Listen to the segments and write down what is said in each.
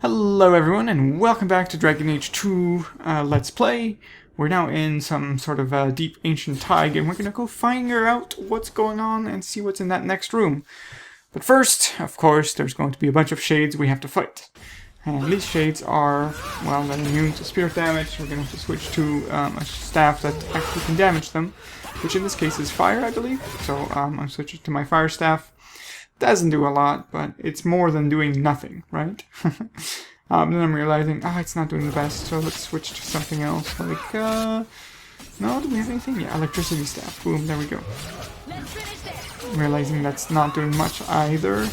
Hello everyone, and welcome back to Dragon Age 2 Let's Play. We're now in some sort of deep ancient tide, and we're gonna go figure out what's going on and see what's in that next room. But first, of course, there's going to be a bunch of shades we have to fight. And these shades are, well, they're immune to spirit damage. We're gonna have to switch to a staff that actually can damage them, which in this case is fire, I believe. So I'm switching to my fire staff. Doesn't do a lot, but it's more than doing nothing, right? Then I'm realizing, it's not doing the best, so let's switch to something else, like, no, do we have anything? Yeah, electricity staff. Boom, there we go. Realizing that's not doing much either.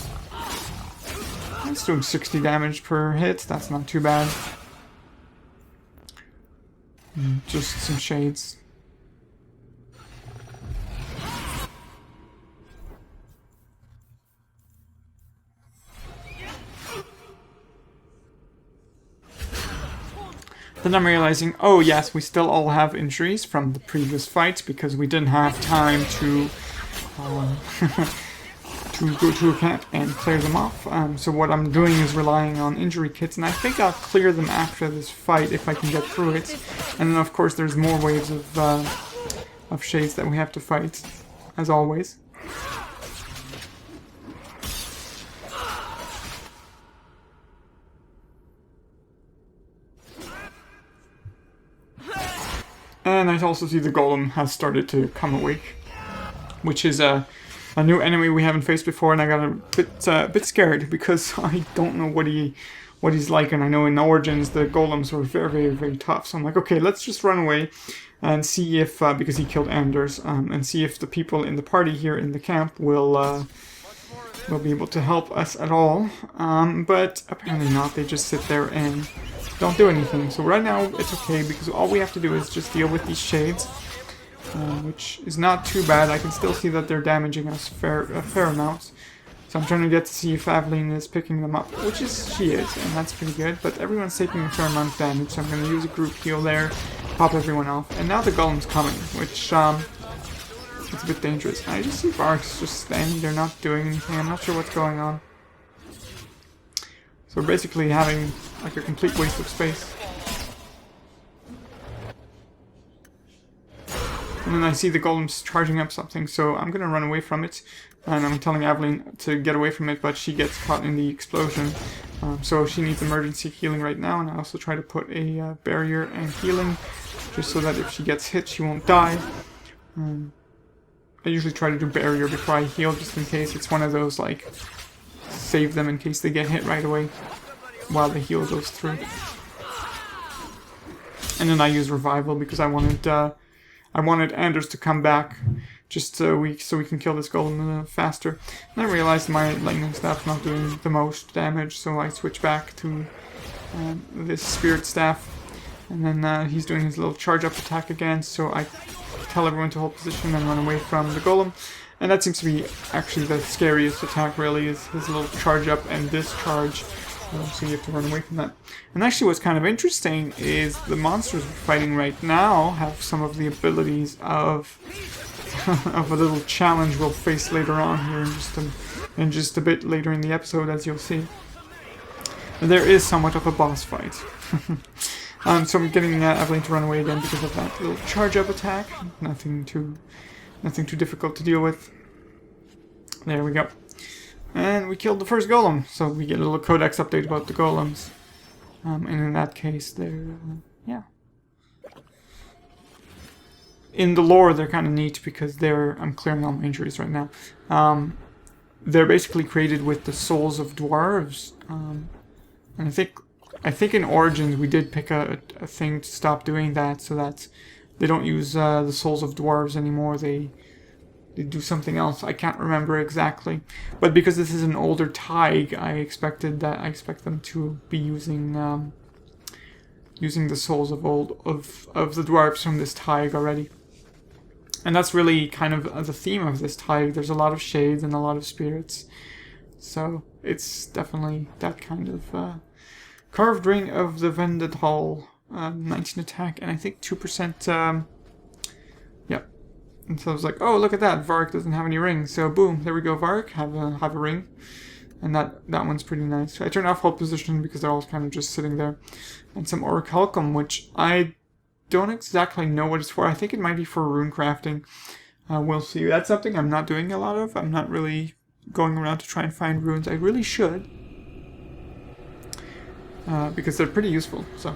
It's doing 60 damage per hit, that's not too bad. Just some shades. Then I'm realizing, oh yes, we still all have injuries from the previous fights because we didn't have time to to go to a camp and clear them off. So what I'm doing is relying on injury kits, and I think I'll clear them after this fight if I can get through it. And then of course there's more waves of shades that we have to fight, as always. And I also see the golem has started to come awake, which is a new enemy we haven't faced before, and I got a bit scared because I don't know what he's like, and I know in Origins the golems were very, very, very tough. So I'm like, okay, let's just run away and see if because he killed Anders, and see if the people in the party here in the camp will be able to help us at all. But apparently not. They just sit there and don't do anything. So right now it's okay because all we have to do is just deal with these shades, which is not too bad. I can still see that they're damaging us a fair amount. So I'm trying to get to see if Aveline is picking them up, which she is, and that's pretty good. But everyone's taking a fair amount of damage, so I'm going to use a group heal there, pop everyone off. And now the golem's coming, which it's a bit dangerous. And I just see Varks just standing there not doing anything. I'm not sure what's going on. So we're basically having like a complete waste of space. And then I see the golem's charging up something, so I'm gonna run away from it. And I'm telling Aveline to get away from it, but she gets caught in the explosion. So she needs emergency healing right now, and I also try to put a barrier and healing, just so that if she gets hit, she won't die. I usually try to do barrier before I heal, just in case. It's one of those, like, save them in case they get hit right away while the heal goes through. And then I use revival because I wanted Anders to come back just so we can kill this golem faster. And I realized my lightning staff's not doing the most damage, so I switch back to this spirit staff. And then he's doing his little charge up attack again, so I tell everyone to hold position and run away from the golem. And that seems to be actually the scariest attack, really, is his little charge up and discharge. So you have to run away from that. And actually what's kind of interesting is the monsters we're fighting right now have some of the abilities of of a little challenge we'll face later on here in just a bit later in the episode, as you'll see. There is somewhat of a boss fight. So I'm getting Aveline to run away again because of that little charge up attack. Nothing too difficult to deal with. There we go. And we killed the first golem, so we get a little codex update about the golems. And in that case, they're, yeah. In the lore, they're kind of neat because I'm clearing all my injuries right now. They're basically created with the souls of dwarves. And I think in Origins we did pick a thing to stop doing that, so that they don't use the souls of dwarves anymore. They do something else. I can't remember exactly, but because this is an older Tig, I expect them to be using the souls of the dwarves from this Tig already. And that's really kind of the theme of this Tig. There's a lot of shades and a lot of spirits, so it's definitely that kind of carved ring of the Vended Hall, 19 attack, and I think 2%. Yeah. And so I was like, oh, look at that. Varric doesn't have any rings. So boom, there we go, Varric. Have a ring. And that one's pretty nice. I turned off hold position because they're all kind of just sitting there. And some orichalcum, which I don't exactly know what it's for. I think it might be for rune crafting. We'll see. That's something I'm not doing a lot of. I'm not really going around to try and find runes. I really should. Because they're pretty useful. So,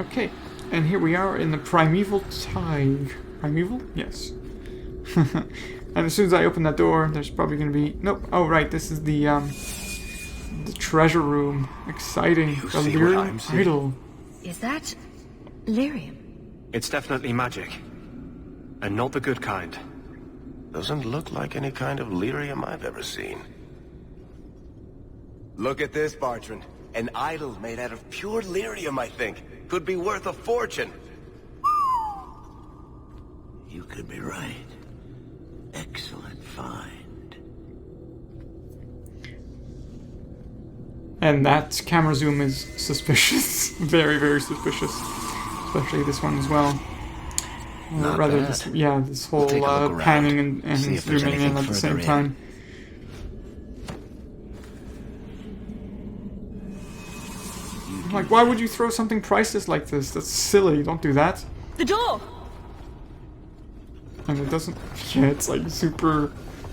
okay. And here we are in the Primeval Tide. Primeval? Yes. And as soon as I open that door, there's probably going to be... Nope. Oh, right. This is the treasure room. Exciting. The lyrium idol. Is that lyrium? It's definitely magic. And not the good kind. Doesn't look like any kind of lyrium I've ever seen. Look at this, Bartrand. An idol made out of pure lyrium, I think. Could be worth a fortune. You could be right. Excellent find. And that camera zoom is suspicious. Very, very suspicious. Especially this one as well. Or rather, this whole panning and zooming in at the same time. I'm like, why would you throw something priceless like this? That's silly. Don't do that. The door! And it doesn't... Yeah, it's like super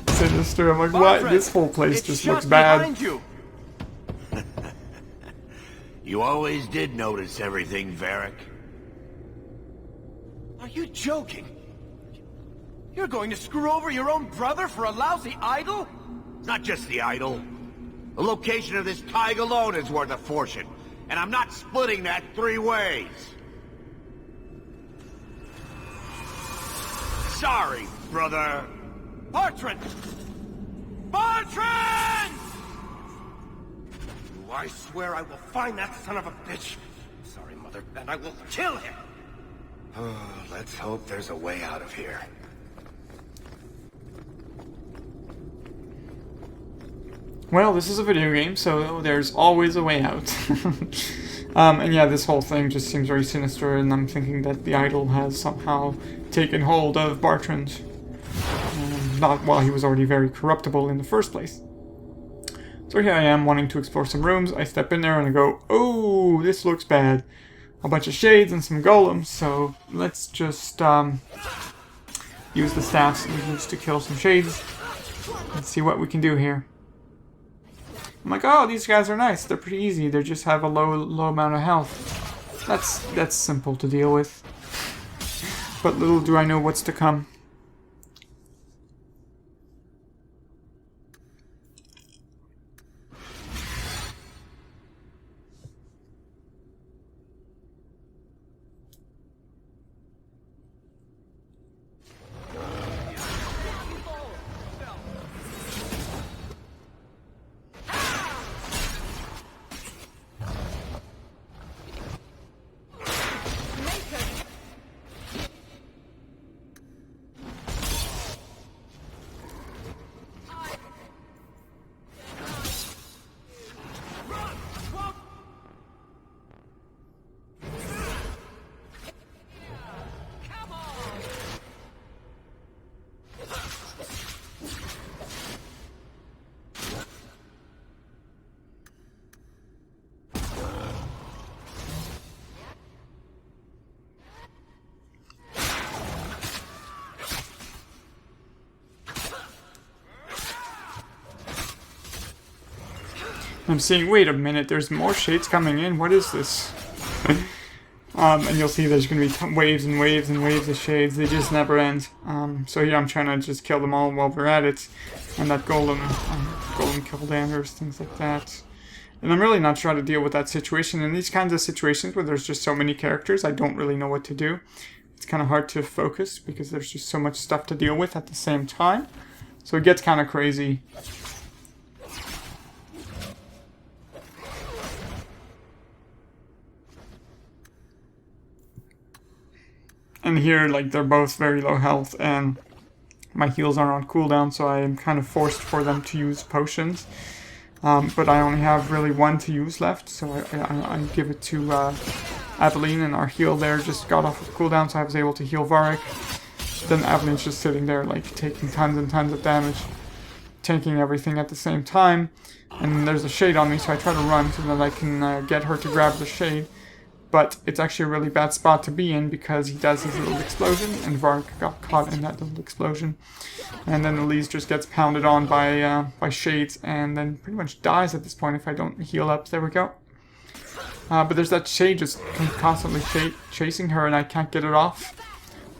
sinister. I'm like, what? This whole place just looks bad. You. You always did notice everything, Varric. Are you joking? You're going to screw over your own brother for a lousy idol? Not just the idol. The location of this tag alone is worth a fortune. And I'm not splitting that 3 ways. Sorry, brother. Bartrand! Bartrand! I swear I will find that son of a bitch. Sorry, Mother, and I will kill him. Oh, let's hope there's a way out of here. Well, this is a video game, so there's always a way out. And yeah, this whole thing just seems very sinister, and I'm thinking that the idol has somehow taken hold of Bartrand. Not while he was already very corruptible in the first place. So here I am, wanting to explore some rooms. I step in there and I go, oh, this looks bad. A bunch of shades and some golems, so let's just use the staffs and use to kill some shades. Let's see what we can do here. I'm like, oh, these guys are nice. They're pretty easy. They just have a low amount of health. That's simple to deal with. But little do I know what's to come. I'm seeing, wait a minute, there's more shades coming in. What is this? And you'll see there's going to be waves and waves and waves of shades. They just never end. So here I'm trying to just kill them all while we're at it. And that golem killed Anders, things like that. And I'm really not sure how to deal with that situation. In these kinds of situations where there's just so many characters, I don't really know what to do. It's kind of hard to focus because there's just so much stuff to deal with at the same time. So it gets kind of crazy. And here, like, they're both very low health, and my heals are on cooldown, so I am kind of forced for them to use potions. But I only have really one to use left, so I give it to Adeline, and our heal there just got off of cooldown, so I was able to heal Varric. then Avelin's just sitting there, like, taking tons and tons of damage, tanking everything at the same time. And there's a shade on me, so I try to run so that I can get her to grab the shade. But it's actually a really bad spot to be in because he does his little explosion, and Vark got caught in that little explosion. And then Elise just gets pounded on by shades, and then pretty much dies at this point if I don't heal up. There we go. But there's that shade just constantly chasing her, and I can't get it off.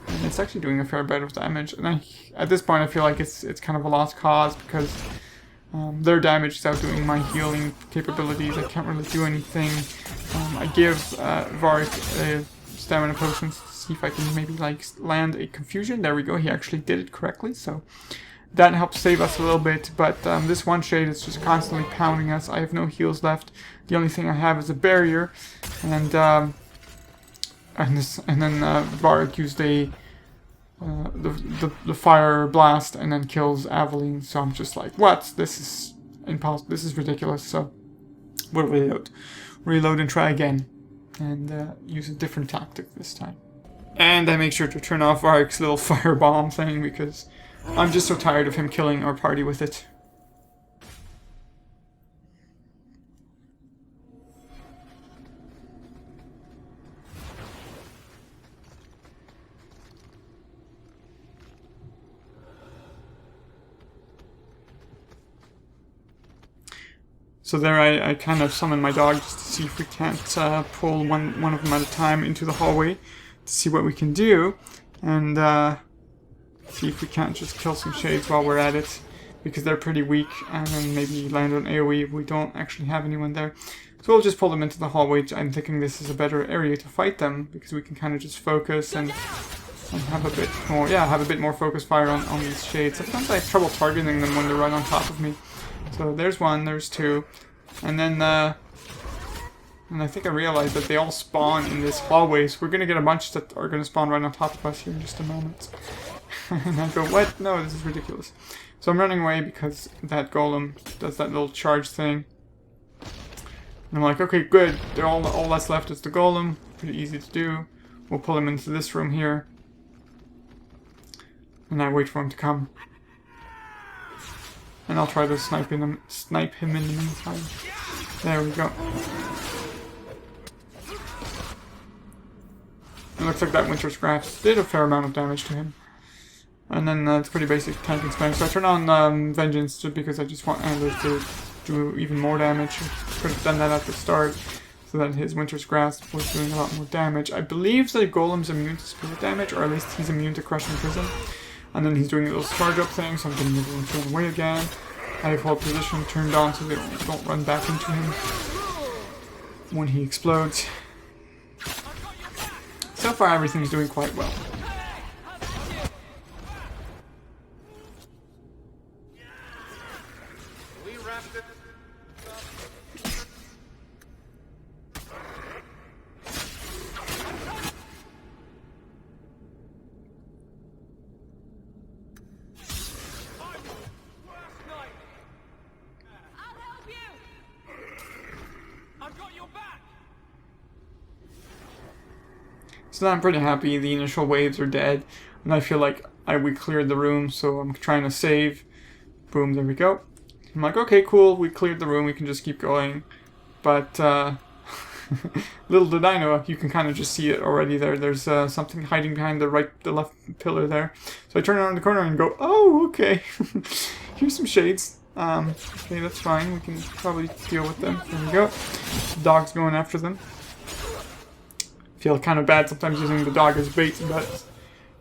And it's actually doing a fair bit of damage. And at this point, I feel like it's kind of a lost cause because their damage is outdoing my healing capabilities. I can't really do anything. I give Vark a stamina potion to see if I can maybe like land a confusion. There we go. He actually did it correctly, so that helps save us a little bit. But this one shade is just constantly pounding us. I have no heals left. The only thing I have is a barrier, and then Vark used the fire blast and then kills Aveline. So I'm just like, what? This is impossible. This is ridiculous. So we'll reload and try again, and use a different tactic this time. And I make sure to turn off Vark's little firebomb thing because I'm just so tired of him killing our party with it. So there I kind of summon my dog just to see if we can't pull one of them at a time into the hallway to see what we can do, and see if we can't just kill some shades while we're at it, because they're pretty weak, and then maybe land on AoE if we don't actually have anyone there. So we'll just pull them into the hallway. I'm thinking this is a better area to fight them, because we can kind of just focus and have a bit more focus fire on these shades. Sometimes I have trouble targeting them when they're right on top of me. So there's one, there's two, and then and I think I realized that they all spawn in this hallway, so we're going to get a bunch that are going to spawn right on top of us here in just a moment. And I go, what? No, this is ridiculous. So I'm running away because that golem does that little charge thing. And I'm like, okay, good, all that's left is the golem, pretty easy to do. We'll pull him into this room here. And I wait for him to come. And I'll try to snipe him in the meantime. There we go. It looks like that Winter's Grasp did a fair amount of damage to him. And then it's pretty basic tanking spam. So I turn on Vengeance just because I just want Anders to do even more damage. Could have done that at the start so that his Winter's Grasp was doing a lot more damage. I believe the Golem's immune to spirit damage, or at least he's immune to Crushing Prison. And then he's doing a little charge up thing, so I'm getting everyone thrown away again. I have hold position turned on so they don't run back into him when he explodes. So far everything's doing quite well. So I'm pretty happy. The initial waves are dead, and I feel like we cleared the room, so I'm trying to save. Boom, there we go. I'm like, okay, cool, we cleared the room, we can just keep going. But, little did I know, you can kind of just see it already there. There's something hiding behind the left pillar there. So I turn around the corner and go, oh, okay. Here's some shades. Okay, that's fine, we can probably deal with them. There we go. The dog's going after them. Feel kind of bad sometimes using the dog as bait, but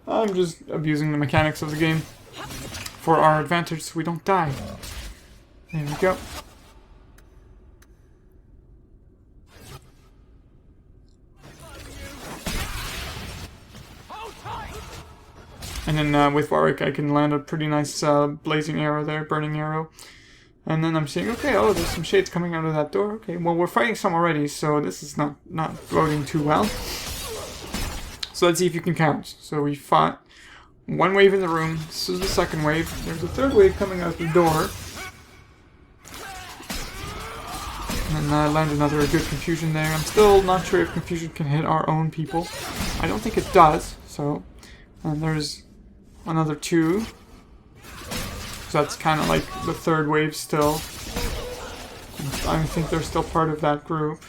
I'm just abusing the mechanics of the game for our advantage so we don't die. There we go. And then with Warwick I can land a pretty nice blazing arrow there, burning arrow. And then I'm seeing, okay, oh, there's some shades coming out of that door. Okay, well, we're fighting some already, so this is not boding too well. So let's see if you can count. So we fought one wave in the room. This is the second wave. There's a third wave coming out the door. And I land another good confusion there. I'm still not sure if confusion can hit our own people. I don't think it does, so... And there's another 2. So that's kind of like the third wave still. I think they're still part of that group.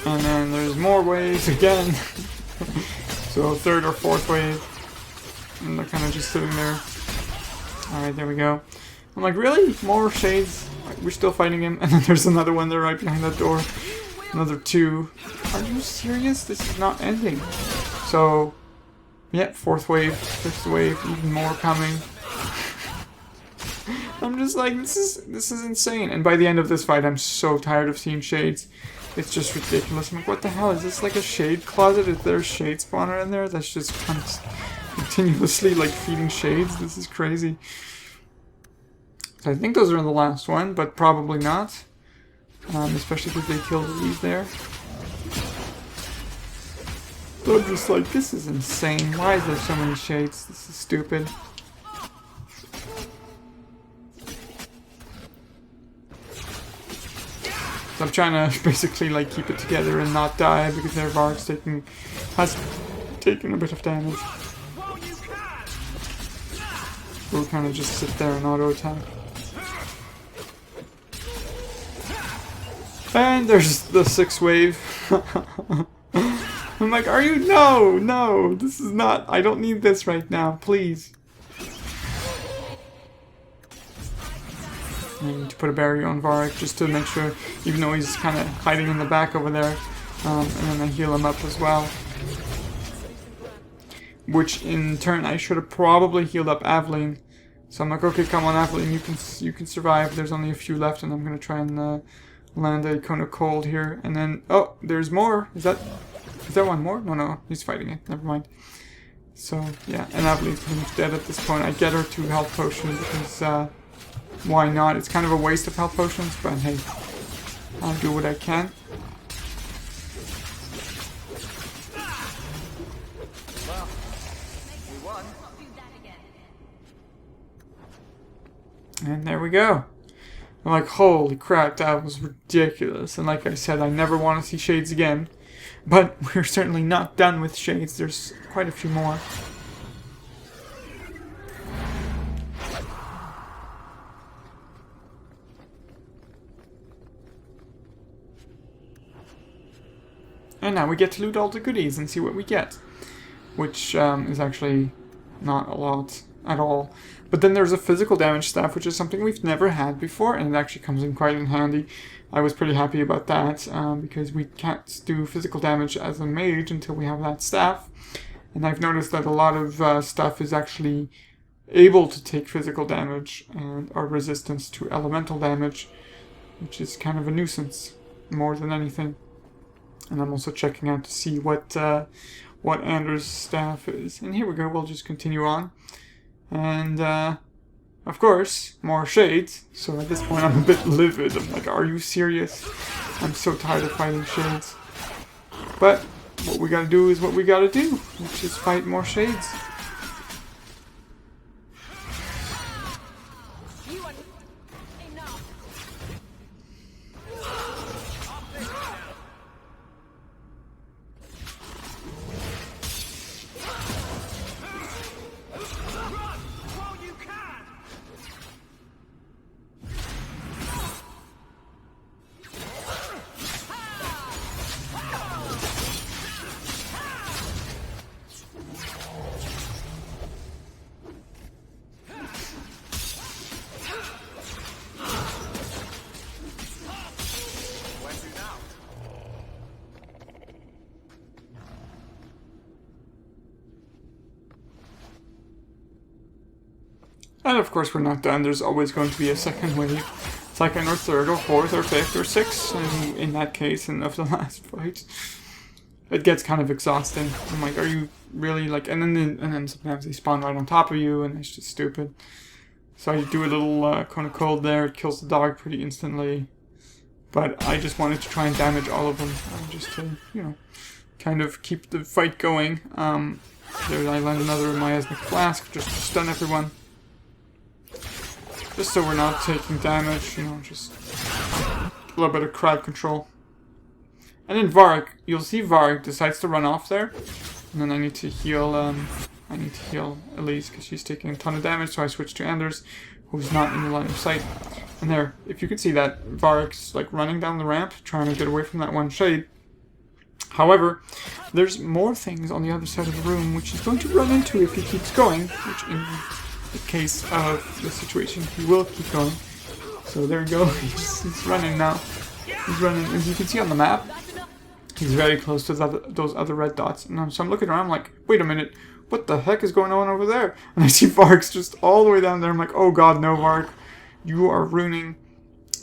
And then there's more waves again. So third or fourth wave. And they're kind of just sitting there. Alright, there we go. I'm like, really? More shades? We're still fighting him. And then there's another one there right behind that door. Another 2. Are you serious? This is not ending. So, yeah, fourth wave, fifth wave, even more coming. I'm just like, this is insane. And by the end of this fight, I'm so tired of seeing shades. It's just ridiculous. I'm like, what the hell? Is this like a shade closet? Is there a shade spawner in there that's just continuously like feeding shades? This is crazy. So I think those are in the last one, but probably not. Especially because they killed these there. So I'm just like, this is insane. Why is there so many shades? This is stupid. So I'm trying to basically like keep it together and not die because their Varg's has taken a bit of damage. We'll kind of just sit there and auto attack. And there's the 6th wave. I'm like, are you? No, this is not. I don't need this right now, please. I need to put a barrier on Varg just to make sure, even though he's kind of hiding in the back over there. And then I heal him up as well. Which in turn, I should have probably healed up Aveline. So I'm like, okay, come on, Aveline, you can survive. There's only a few left, and I'm gonna try and land a cone of cold here. And then, oh, there's more. Is there one more? No, he's fighting it. Never mind. So yeah, and Aveline's pretty much dead at this point. I get her 2 health potions because why not? It's kind of a waste of health potions, but hey, I'll do what I can. And there we go. I'm like, holy crap, that was ridiculous. And like I said, I never want to see shades again. But we're certainly not done with shades. There's quite a few more. And now we get to loot all the goodies and see what we get. Which is actually not a lot at all. But then there's a physical damage staff, which is something we've never had before, and it actually comes in quite in handy. I was pretty happy about that, because we can't do physical damage as a mage until we have that staff. And I've noticed that a lot of stuff is actually able to take physical damage and are resistant to elemental damage, which is kind of a nuisance, more than anything. And I'm also checking out to see what Anders' staff is. And here we go, we'll just continue on. And, of course, more shades. So at this point I'm a bit livid. I'm like, are you serious? I'm so tired of fighting shades. But what we gotta do is what we gotta do, which is fight more shades. And of course we're not done, there's always going to be a second wave. Second or third or fourth or fifth or sixth, and in that case, and of the last fight. It gets kind of exhausting. I'm like, are you really like, and then sometimes they spawn right on top of you, and it's just stupid. So I do a little cone of cold there, it kills the dog pretty instantly. But I just wanted to try and damage all of them, just to, you know, kind of keep the fight going. There I land another miasmic flask, just to stun everyone. Just so we're not taking damage, you know, just a little bit of crowd control. And then Varric, you'll see Varric decides to run off there. And then I need to heal Elise because she's taking a ton of damage, so I switch to Anders, who's not in the line of sight. And there, if you can see that, Varric's like running down the ramp, trying to get away from that one shade. However, there's more things on the other side of the room which he's going to run into if he keeps going, which in the case of the situation, he will keep going. So there we go, he's running now. He's running, as you can see on the map, he's very close to those other red dots. And so I'm looking around like, wait a minute, what the heck is going on over there? And I see Varric's just all the way down there. I'm like, oh god, no, Varric, you are ruining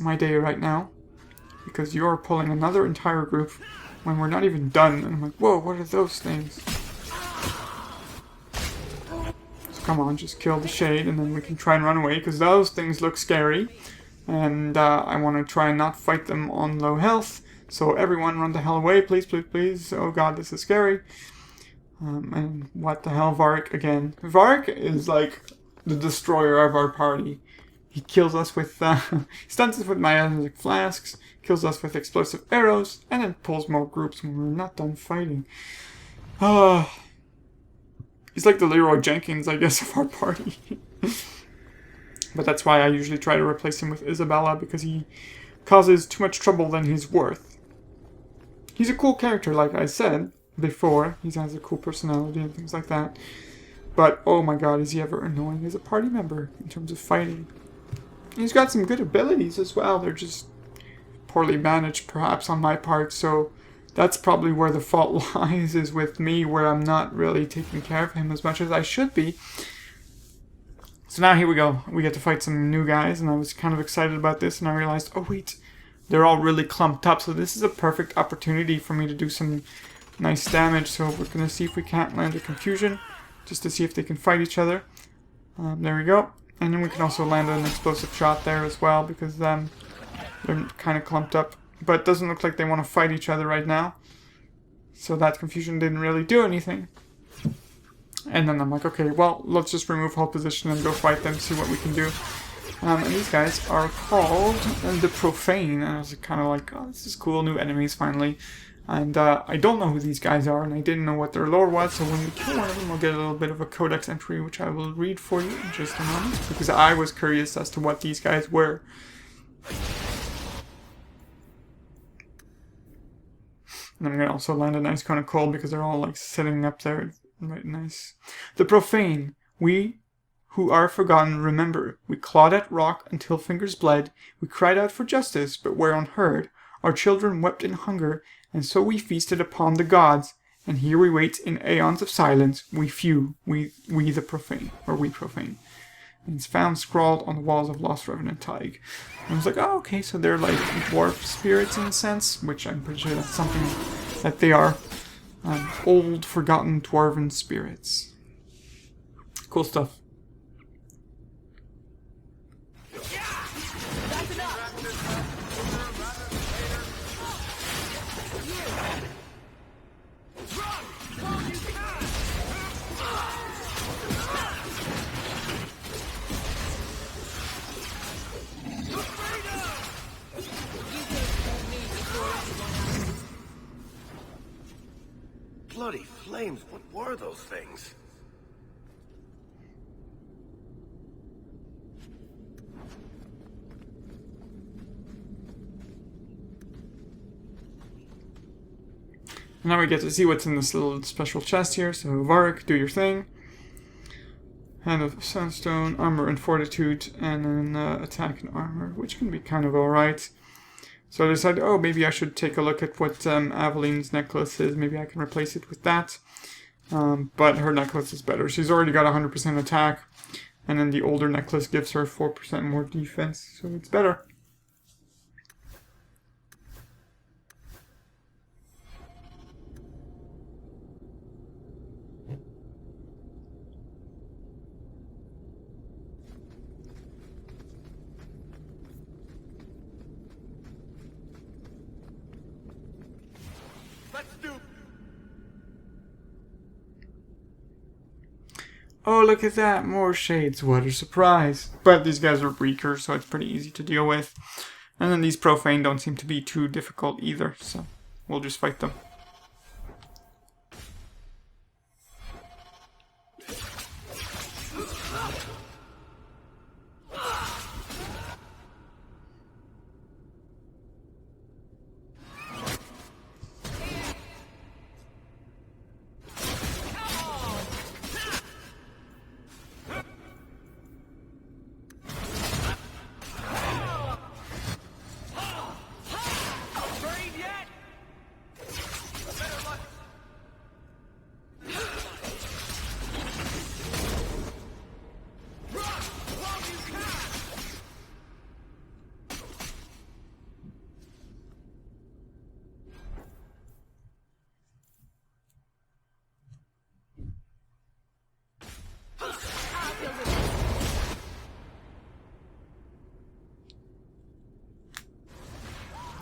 my day right now. Because you are pulling another entire group when we're not even done. And I'm like, whoa, what are those things? So come on, just kill the shade and then we can try and run away. Because those things look scary. And I want to try and not fight them on low health. So everyone run the hell away, please, please, please. Oh god, this is scary. And what the hell, Varric again. Varric is like the destroyer of our party. He kills us with, stuns us with miasmic flasks, kills us with explosive arrows, and then pulls more groups when we're not done fighting. He's like the Leroy Jenkins, I guess, of our party. But that's why I usually try to replace him with Isabella, because he causes too much trouble than he's worth. He's a cool character, like I said before. He has a cool personality and things like that. But, oh my god, is he ever annoying as a party member in terms of fighting. He's got some good abilities as well. They're just poorly managed, perhaps, on my part. So that's probably where the fault lies, is with me, where I'm not really taking care of him as much as I should be. So now here we go. We get to fight some new guys, and I was kind of excited about this, and I realized, oh wait, they're all really clumped up, so this is a perfect opportunity for me to do some nice damage. So we're going to see if we can't land a confusion, just to see if they can fight each other. There we go. And then we can also land an explosive shot there as well, because they're kind of clumped up. But it doesn't look like they want to fight each other right now. So that confusion didn't really do anything. And then I'm like, okay, well, let's just remove hold position and go fight them, see what we can do. And these guys are called the Profane. And I was kind of like, oh, this is cool, new enemies finally. And I don't know who these guys are, and I didn't know what their lore was, so when we kill one of them, we'll get a little bit of a codex entry, which I will read for you in just a moment, because I was curious as to what these guys were. And I'm going to also land a nice cone of cold, because they're all like sitting up there. Right, nice. The Profane. We who are forgotten remember. We clawed at rock until fingers bled. We cried out for justice, but were unheard. Our children wept in hunger, and so we feasted upon the gods. And here we wait in aeons of silence. We few, we the Profane, or we Profane. And it's found scrawled on the walls of Lost Revenant Tig. And I was like, oh, okay, so they're like dwarf spirits in a sense, which I'm pretty sure that's something that they are. Old, forgotten dwarven spirits. Cool stuff. Bloody flames, what were those things? Now we get to see what's in this little special chest here. So Varric, do your thing. Hand of Sandstone, Armor and Fortitude, and then Attack and Armor, which can be kind of alright. So I decided, oh, maybe I should take a look at what Aveline's necklace is. Maybe I can replace it with that. But her necklace is better. She's already got 100% attack. And then the older necklace gives her 4% more defense. So it's better. Oh, look at that. More shades. What a surprise. But these guys are weaker, so it's pretty easy to deal with. And then these Profane don't seem to be too difficult either, so we'll just fight them.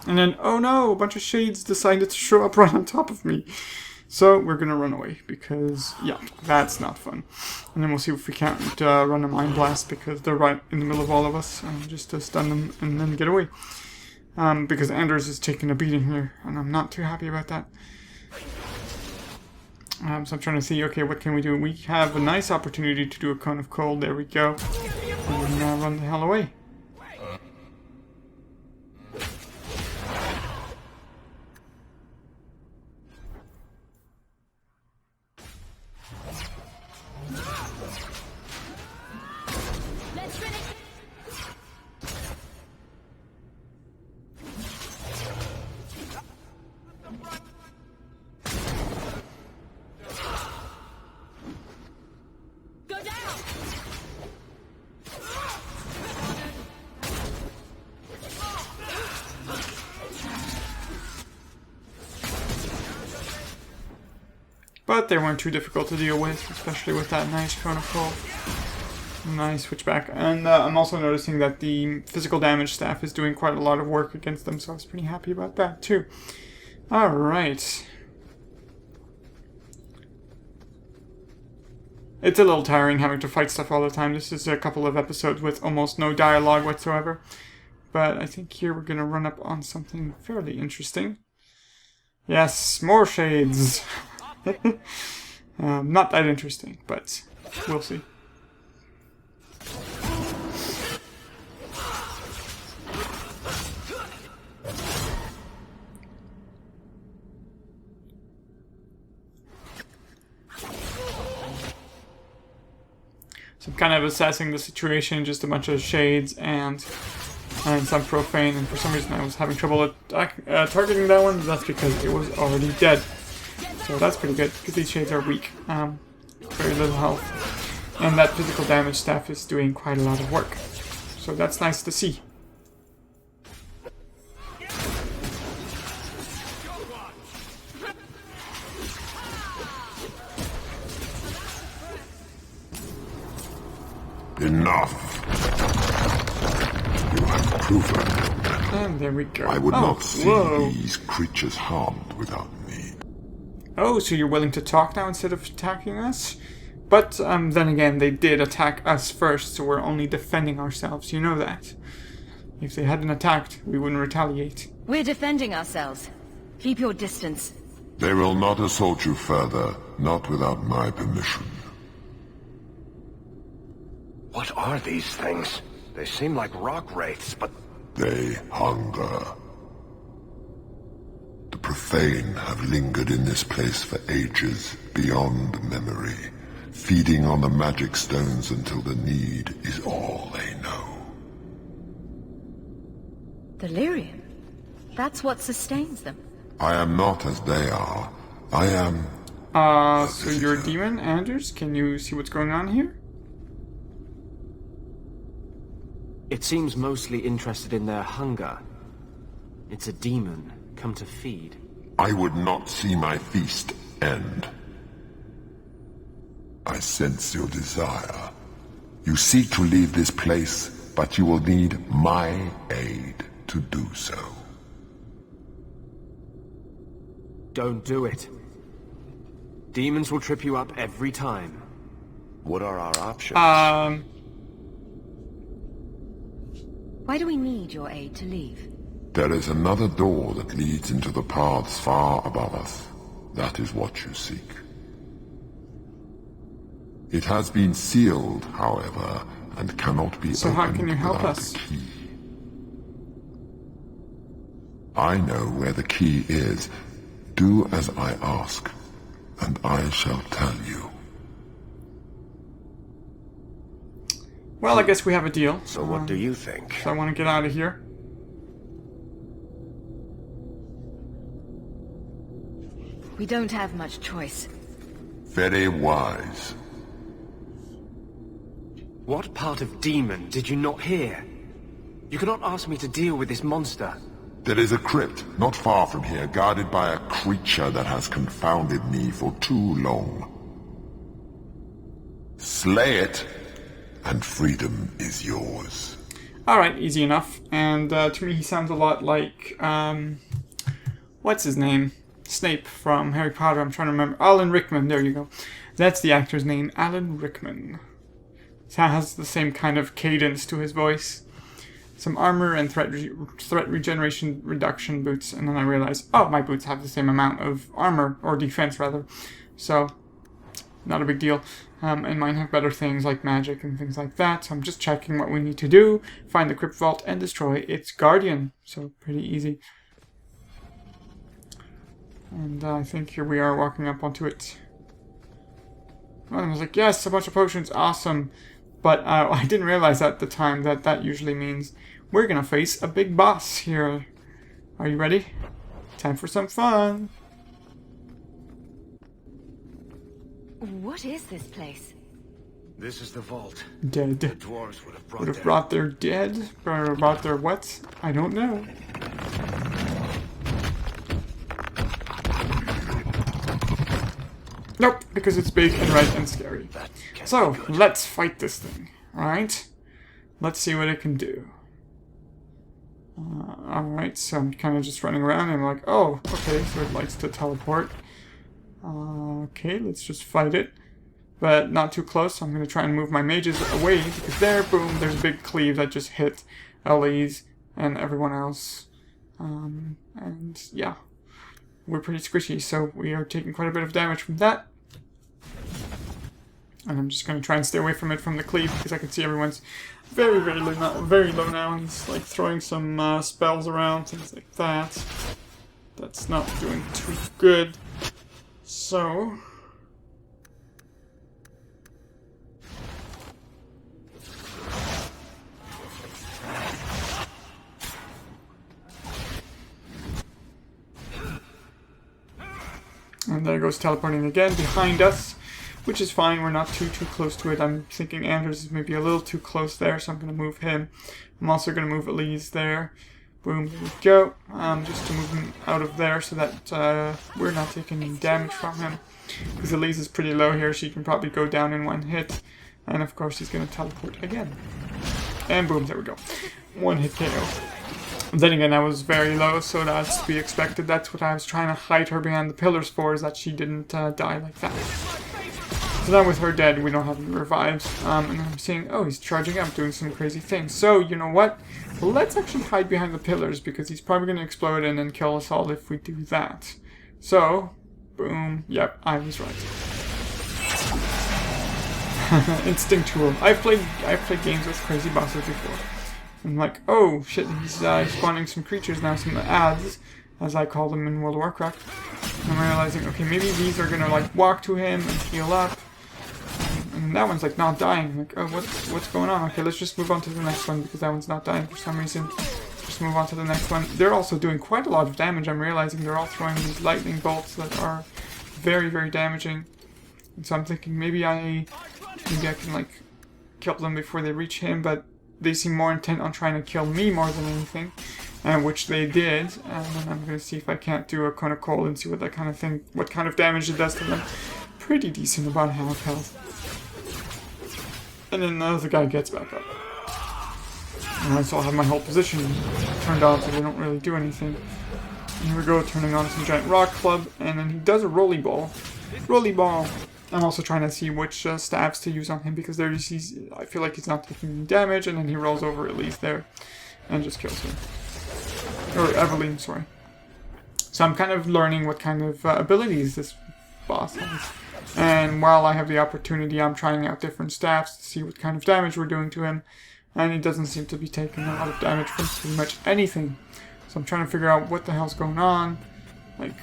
And then, oh no, a bunch of shades decided to show up right on top of me. So we're gonna run away because, yeah, that's not fun. And then we'll see if we can't run a Mind Blast because they're right in the middle of all of us. Just to stun them and then get away. Because Anders is taking a beating here, and I'm not too happy about that. So I'm trying to see, okay, what can we do? We have a nice opportunity to do a Cone of Cold. There we go. And then run the hell away. But they weren't too difficult to deal with, especially with that nice Cone of Cold. Nice switchback. And I'm also noticing that the physical damage staff is doing quite a lot of work against them, so I was pretty happy about that too. Alright. It's a little tiring having to fight stuff all the time. This is a couple of episodes with almost no dialogue whatsoever. But I think here we're going to run up on something fairly interesting. Yes, more shades! Not that interesting, but we'll see. So I'm kind of assessing the situation, just a bunch of shades and some Profane, and for some reason I was having trouble targeting that one. That's because it was already dead. So that's pretty good, because these shades are weak. Very little health. And that physical damage staff is doing quite a lot of work. So that's nice to see. Enough. You have proven. And there we go. I would not see these creatures harmed without me. Oh, so you're willing to talk now instead of attacking us? But then again, they did attack us first, so we're only defending ourselves. You know that. If they hadn't attacked, we wouldn't retaliate. We're defending ourselves. Keep your distance. They will not assault you further, not without my permission. What are these things? They seem like rock wraiths, but... They hunger. The Profane have lingered in this place for ages, beyond memory, feeding on the magic stones until the need is all they know. Delirium? That's what sustains them. I am not as they are. I am... So you're a demon, Anders? Can you see what's going on here? It seems mostly interested in their hunger. It's a demon come to feed. I would not see my feast end. I sense your desire. You seek to leave this place, but you will need my aid to do so. Don't do it. Demons will trip you up every time. What are our options? Why do we need your aid to leave? There is another door that leads into the paths far above us. That is what you seek. It has been sealed, however, and cannot be So opened how can you help without us? a key. I know where the key is. Do as I ask, and I shall tell you. Well, I guess we have a deal. So what do you think? So I want to get out of here. We don't have much choice. Very wise. What part of demon did you not hear? You cannot ask me to deal with this monster. There is a crypt not far from here, guarded by a creature that has confounded me for too long. Slay it, and freedom is yours. Alright, easy enough. And to me he sounds a lot like, what's his name? Snape from Harry Potter, I'm trying to remember. Alan Rickman, there you go. That's the actor's name, Alan Rickman. He has the same kind of cadence to his voice. Some armor and threat regeneration reduction boots, and then I realized, oh, my boots have the same amount of armor, or defense rather. So, not a big deal. And mine have better things like magic and things like that. So I'm just checking what we need to do. Find the crypt vault and destroy its guardian. So pretty easy. And I think here we are walking up onto it. And I was like, yes, a bunch of potions, awesome. But I didn't realize at the time that that usually means we're gonna face a big boss here. Are you ready? Time for some fun. What is this place? This is the vault. Dead. The dwarves would have brought Brought their dead? Or brought their what? I don't know. Nope, because it's big and red and scary. So, let's fight this thing, alright? Let's see what it can do. Alright, so I'm kind of just running around and I'm like, oh, okay, so it likes to teleport. Okay, let's just fight it. But not too close, so I'm going to try and move my mages away, because there, boom, there's a big cleave that just hit Elise and everyone else. And yeah, we're pretty squishy, so we are taking quite a bit of damage from that. And I'm just going to try and stay away from it from the cleave, because I can see everyone's very low now, and it's like throwing some spells around, things like that. That's not doing too good. So... and there goes teleporting again behind us, which is fine. We're not too close to it. I'm thinking Anders is maybe a little too close there, so I'm going to move him. I'm also going to move Elise there. Boom, there we go. Just to move him out of there so that we're not taking any damage from him. Because Elise is pretty low here. She can probably go down in one hit. And of course he's going to teleport again. And boom, there we go. One hit KO. Then again, I was very low, so that's to be expected. That's what I was trying to hide her behind the pillars for, is that she didn't die like that. So now with her dead, we don't have any revives. And then I'm seeing, oh, he's charging up, doing some crazy things. So, you know what? Let's actually hide behind the pillars, because he's probably going to explode and then kill us all if we do that. So, boom. Yep, I was right. Instinctual. I've played games with crazy bosses before. I'm like, oh shit, he's spawning some creatures now, some ads, as I call them in World of Warcraft. And I'm realizing, okay, maybe these are gonna like walk to him and heal up. And that one's like not dying. I'm like, oh, what's going on? Okay, let's just move on to the next one, because that one's not dying for some reason. Just move on to the next one. They're also doing quite a lot of damage. I'm realizing they're all throwing these lightning bolts that are very damaging. And so I'm thinking maybe I can like kill them before they reach him, but they seem more intent on trying to kill me more than anything, which they did. And then I'm going to see if I can't do a cone of cold and see what that kind of thing, what kind of damage it does to them. Pretty decent, about half health. And then the other guy gets back up. And I still have my whole position turned on, so they don't really do anything. And here we go, turning on some giant rock club, and then he does a rolly ball. Rolly ball. I'm also trying to see which stabs to use on him, because I feel like he's not taking any damage, and then he rolls over at least there and just kills him. Or Eveline, sorry. So I'm kind of learning what kind of abilities this boss has. And while I have the opportunity, I'm trying out different staffs to see what kind of damage we're doing to him. And he doesn't seem to be taking a lot of damage from pretty much anything. So I'm trying to figure out what the hell's going on. Like,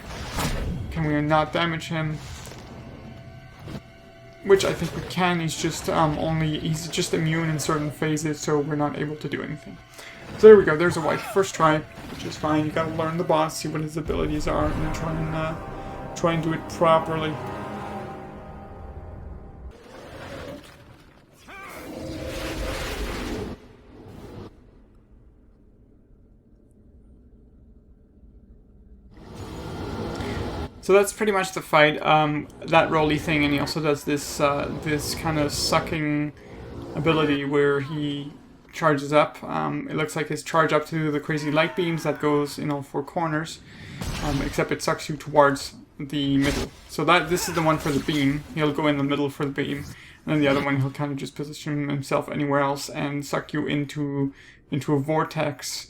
can we not damage him? Which I think we can. He's just he's just immune in certain phases, so we're not able to do anything. So there we go. There's a wipe. First try, which is fine. You gotta learn the boss, see what his abilities are, and then try and do it properly. So that's pretty much the fight. That roly thing, and he also does this this kind of sucking ability where he charges up. It looks like his charge up to the crazy light beams that goes in all four corners, except it sucks you towards the middle. So this is the one for the beam. He'll go in the middle for the beam, and then the other one he'll kind of just position himself anywhere else and suck you into a vortex.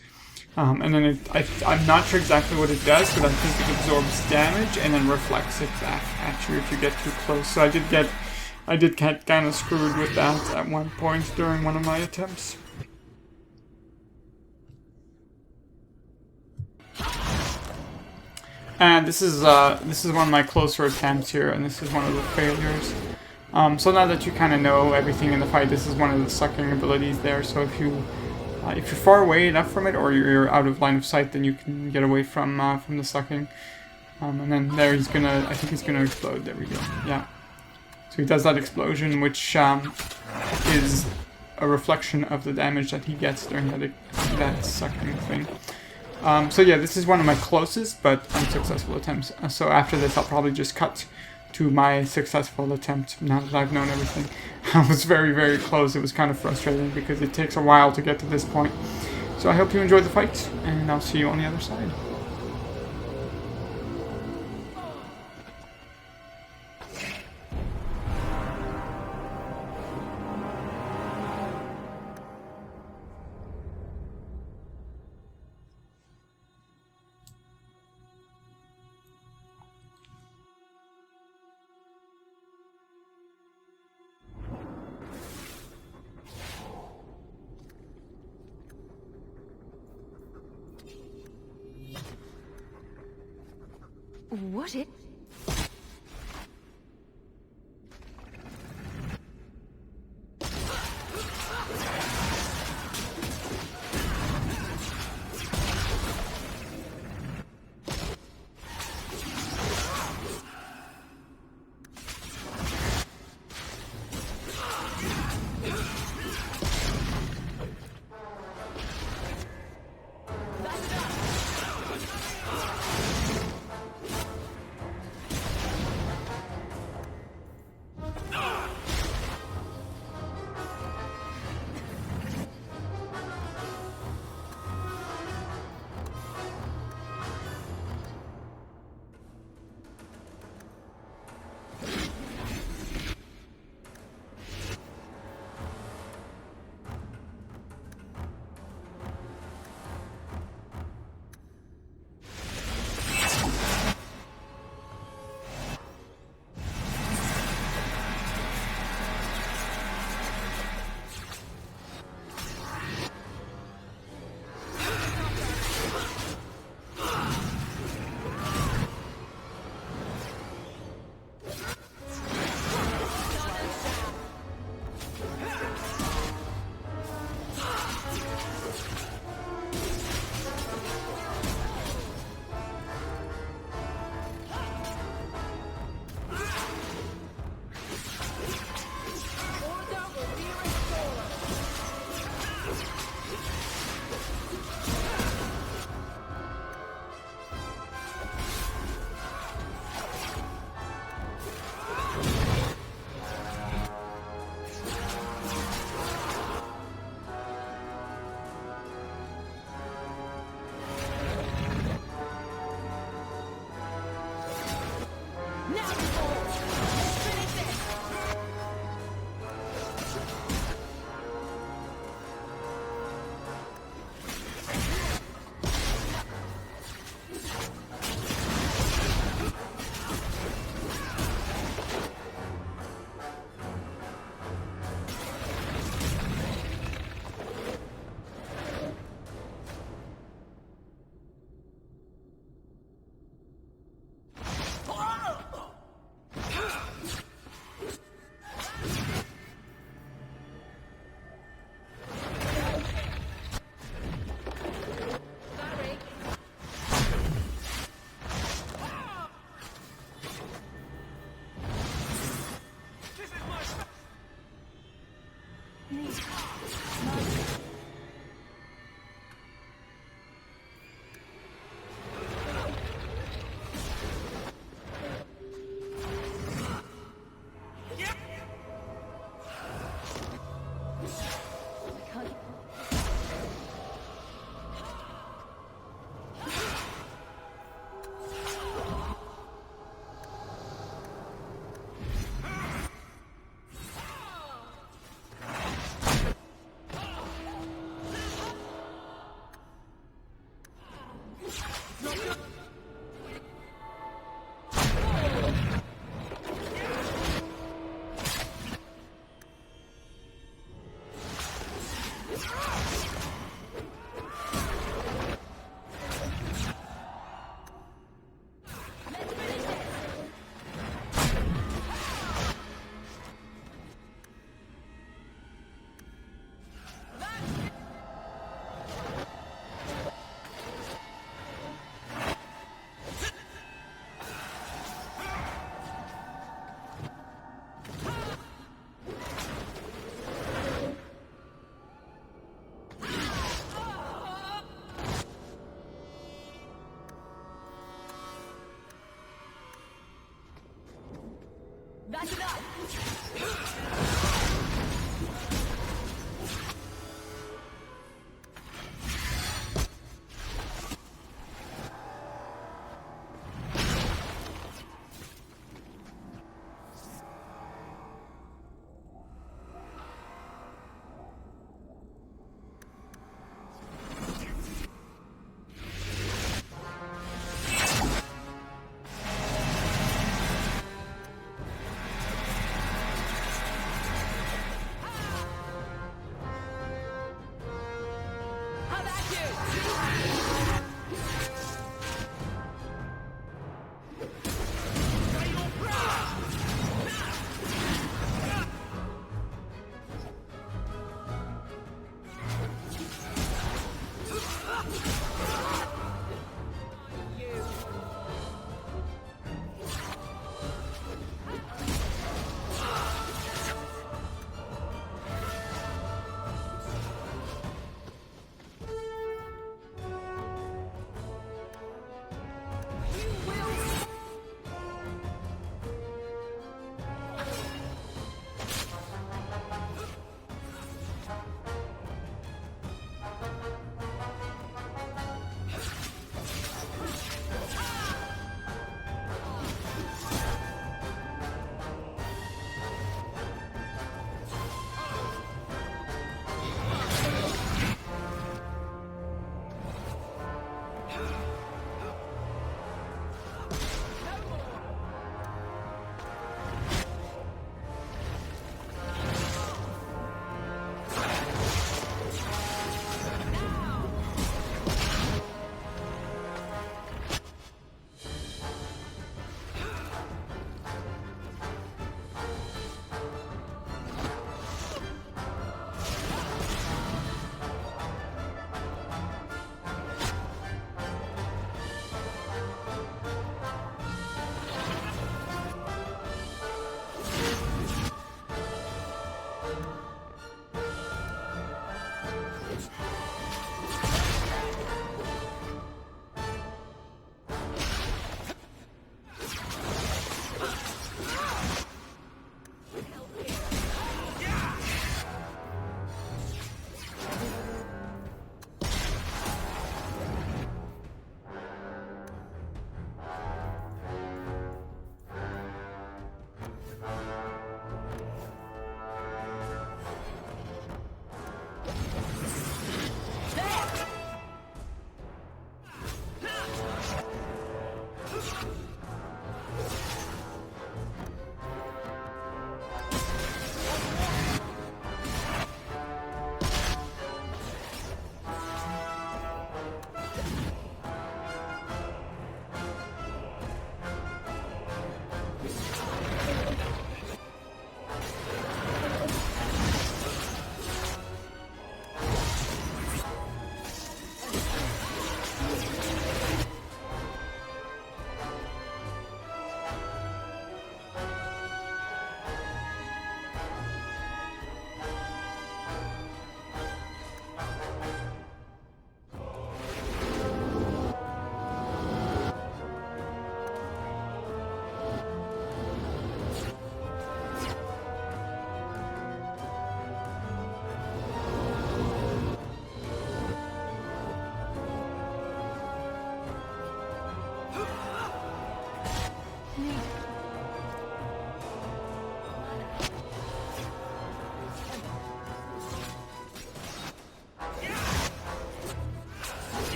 And then I'm not sure exactly what it does, but I think it absorbs damage and then reflects it back at you if you get too close. So I did get kind of screwed with that at one point during one of my attempts. And this is one of my closer attempts here, and this is one of the failures. So now that you kind of know everything in the fight, this is one of the sucking abilities there. So if you're far away enough from it, or you're out of line of sight, then you can get away from the sucking. And then there I think he's gonna explode. There we go. Yeah. So he does that explosion, which is a reflection of the damage that he gets during that sucking thing. So yeah, this is one of my closest but unsuccessful attempts. So after this, I'll probably just cut to my successful attempt now that I've known everything. I was very, very close. It was kind of frustrating because it takes a while to get to this point. So I hope you enjoyed the fight, and I'll see you on the other side. What it? Back it up!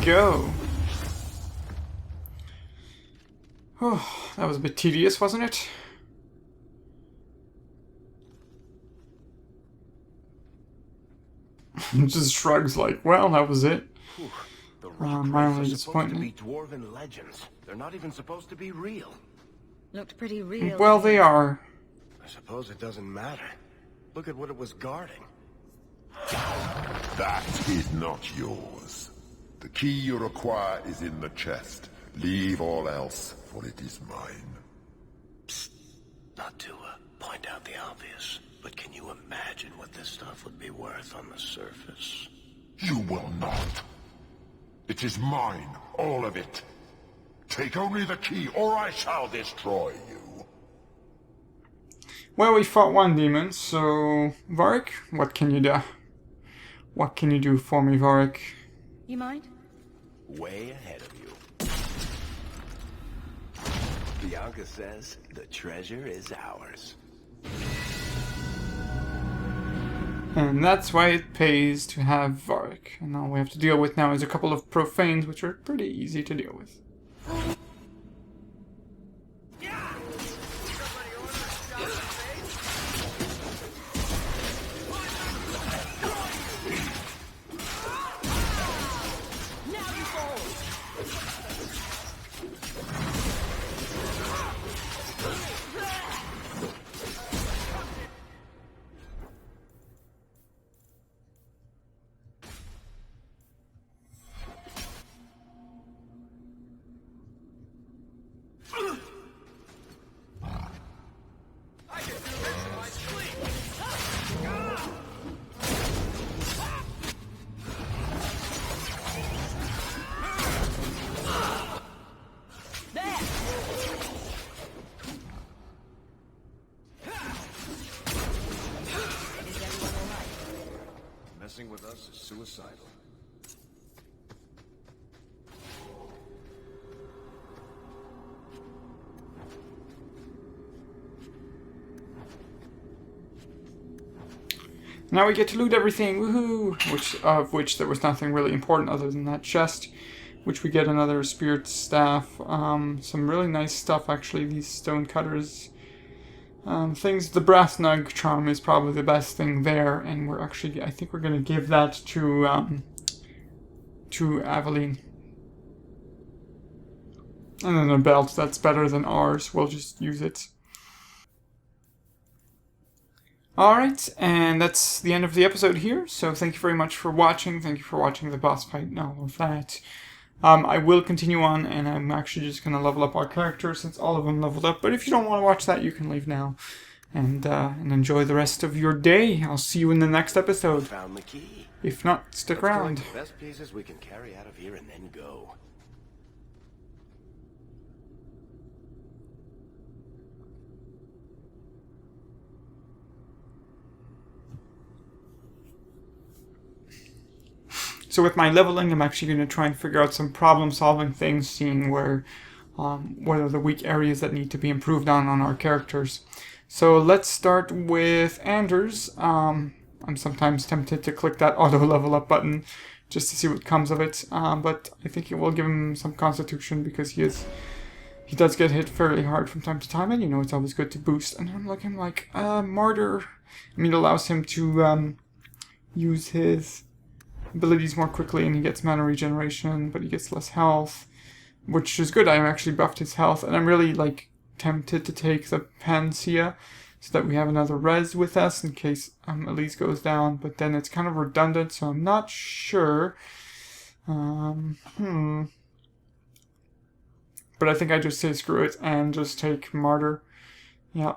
go. Oh, that was a bit tedious, wasn't it? Just shrugs like, well, that was it. Whew. The rock My rays only are supposed to be disappointment. dwarven legends. They're not even supposed to be real. Looked pretty real. Well, they are. I suppose it doesn't matter. Look at what it was guarding. That is not yours. The key you require is in the chest. Leave all else, for it is mine. Not to point out the obvious, but can you imagine what this stuff would be worth on the surface? You will not. It is mine, all of it. Take only the key, or I shall destroy you. Well, we fought one demon, so... Varric, what can you do? What can you do for me, Varric? You mind? Way ahead of you. Bianca says the treasure is ours. And that's why it pays to have Varric. And all we have to deal with now is a couple of profanes, which are pretty easy to deal with. Messing with us is suicidal. Now we get to loot everything, woohoo! Of which there was nothing really important other than that chest, which we get another spirit staff. Some really nice stuff actually, these stone cutters. Things, the brass nug charm is probably the best thing there, and we're actually, I think we're gonna give that to Aveline. And then a belt that's better than ours, we'll just use it. Alright, and that's the end of the episode here, so thank you very much for watching. Thank you for watching the boss fight and all of that. I will continue on, and I'm actually just going to level up our characters since all of them leveled up. But if you don't want to watch that, you can leave now and enjoy the rest of your day. I'll see you in the next episode. Found the key. If not, stick Let's around. collect the best pieces we can carry out of here and then go. So with my leveling, I'm actually going to try and figure out some problem-solving things, seeing where what are the weak areas that need to be improved on our characters. So let's start with Anders. I'm sometimes tempted to click that auto level up button just to see what comes of it, but I think it will give him some constitution because he does get hit fairly hard from time to time, and you know it's always good to boost. And I'm looking like Martyr. I mean, it allows him to use his abilities more quickly, and he gets mana regeneration, but he gets less health, which is good. I actually buffed his health, and I'm really like tempted to take the Panacea so that we have another res with us in case Elise goes down, but then it's kind of redundant, so I'm not sure. But I think I just say screw it and just take Martyr. Yeah.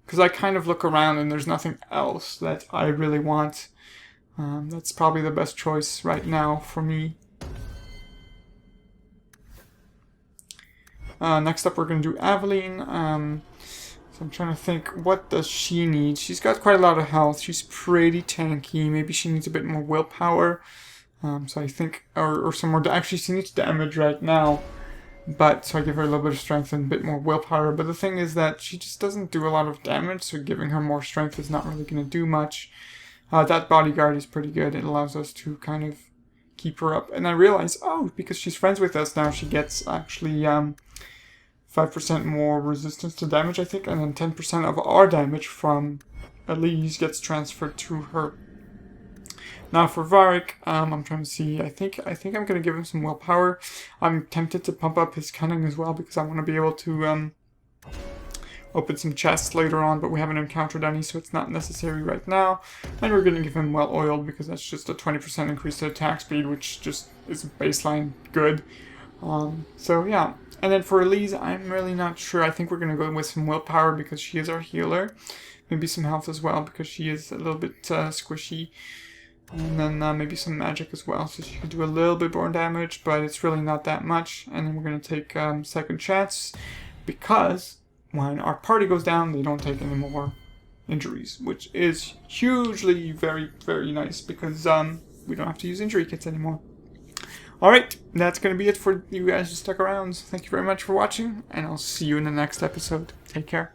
Because I kind of look around and there's nothing else that I really want. That's probably the best choice right now for me. Next up we're going to do Aveline. So I'm trying to think, what does she need? She's got quite a lot of health. She's pretty tanky. Maybe she needs a bit more willpower. So I think, or some more, actually she needs damage right now. But so I give her a little bit of strength and a bit more willpower. But the thing is that she just doesn't do a lot of damage, so giving her more strength is not really going to do much. That bodyguard is pretty good. It allows us to kind of keep her up. And I realize, oh, because she's friends with us now, she gets actually 5% more resistance to damage, I think, and then 10% of our damage from Elise gets transferred to her. Now for Varric, I'm trying to see, I think I'm going to give him some willpower. I'm tempted to pump up his cunning as well, because I want to be able to open some chests later on, but we haven't encountered any, so it's not necessary right now. And we're going to give him well-oiled, because that's just a 20% increase to attack speed, which just is baseline good. So yeah. And then for Elise, I'm really not sure. I think we're going to go with some willpower, because she is our healer. Maybe some health as well, because she is a little bit squishy. And then maybe some magic as well, so she can do a little bit more damage, but it's really not that much. And then we're going to take second chance, because when our party goes down, they don't take any more injuries, which is hugely very, very nice, because we don't have to use injury kits anymore. Alright, that's going to be it for you guys who stuck around. Thank you very much for watching, and I'll see you in the next episode. Take care.